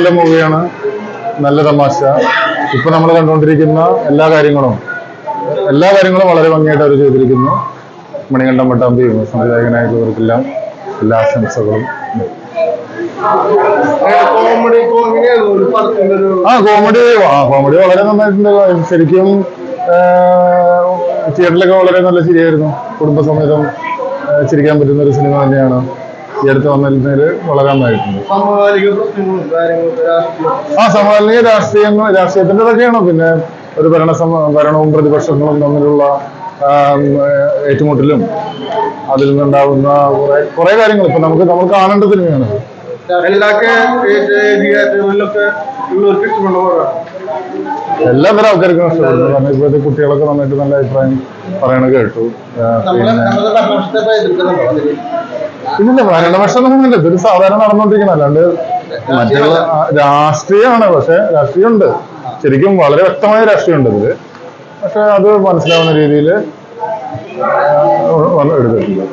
നല്ല മൂവിയാണ്, നല്ല തമാശ. ഇപ്പൊ നമ്മൾ കണ്ടുകൊണ്ടിരിക്കുന്ന എല്ലാ കാര്യങ്ങളും വളരെ ഭംഗിയായിട്ട് അവർ ചെയ്തിരിക്കുന്നു. മണികണ്ഠൻ പട്ടാമ്പിയും സംവിധായകനായവർക്കെല്ലാം എല്ലാ ആശംസകളും. കോമഡി വളരെ നന്നായിട്ടുണ്ട്. ശരിക്കും തിയേറ്ററിലൊക്കെ വളരെ നല്ല ചിരിയായിരുന്നു. കുടുംബസമേതം ചിരിക്കാൻ പറ്റുന്ന ഒരു സിനിമ തന്നെയാണ്. ഈ അടുത്ത് വന്നിരുന്നതിൽ വളരെ നന്നായിട്ടുണ്ട്. സമകാലിക രാഷ്ട്രീയത്തിൻ്റെതൊക്കെയാണ്. പിന്നെ ഒരു ഭരണവും പ്രതിപക്ഷങ്ങളും തമ്മിലുള്ള ഏറ്റുമുട്ടലും അതിൽ നിന്നുണ്ടാവുന്ന കുറെ കാര്യങ്ങൾ ഇപ്പൊ നമ്മൾ കാണേണ്ട സിനിമയാണ്. എല്ലാത്തരം ആൾക്കാർക്കും ഇഷ്ടപ്പെടുന്നു. കാരണം ഇപ്പോഴത്തെ കുട്ടികളൊക്കെ നന്നായിട്ട് നല്ല അഭിപ്രായം പറയണ കേട്ടു. ഇല്ല, ഭരണപക്ഷമൊന്നുമില്ല. ഇതൊരു സാധാരണ നടന്നുകൊണ്ടിരിക്കണം. അല്ലാണ്ട് മറ്റുള്ള രാഷ്ട്രീയമാണ്. പക്ഷെ രാഷ്ട്രീയമുണ്ട്, ശരിക്കും വളരെ വ്യക്തമായ രാഷ്ട്രീയമുണ്ട് ഇതില്. പക്ഷെ അത് മനസ്സിലാവുന്ന രീതിയിൽ എടുത്തിട്ടുണ്ട്.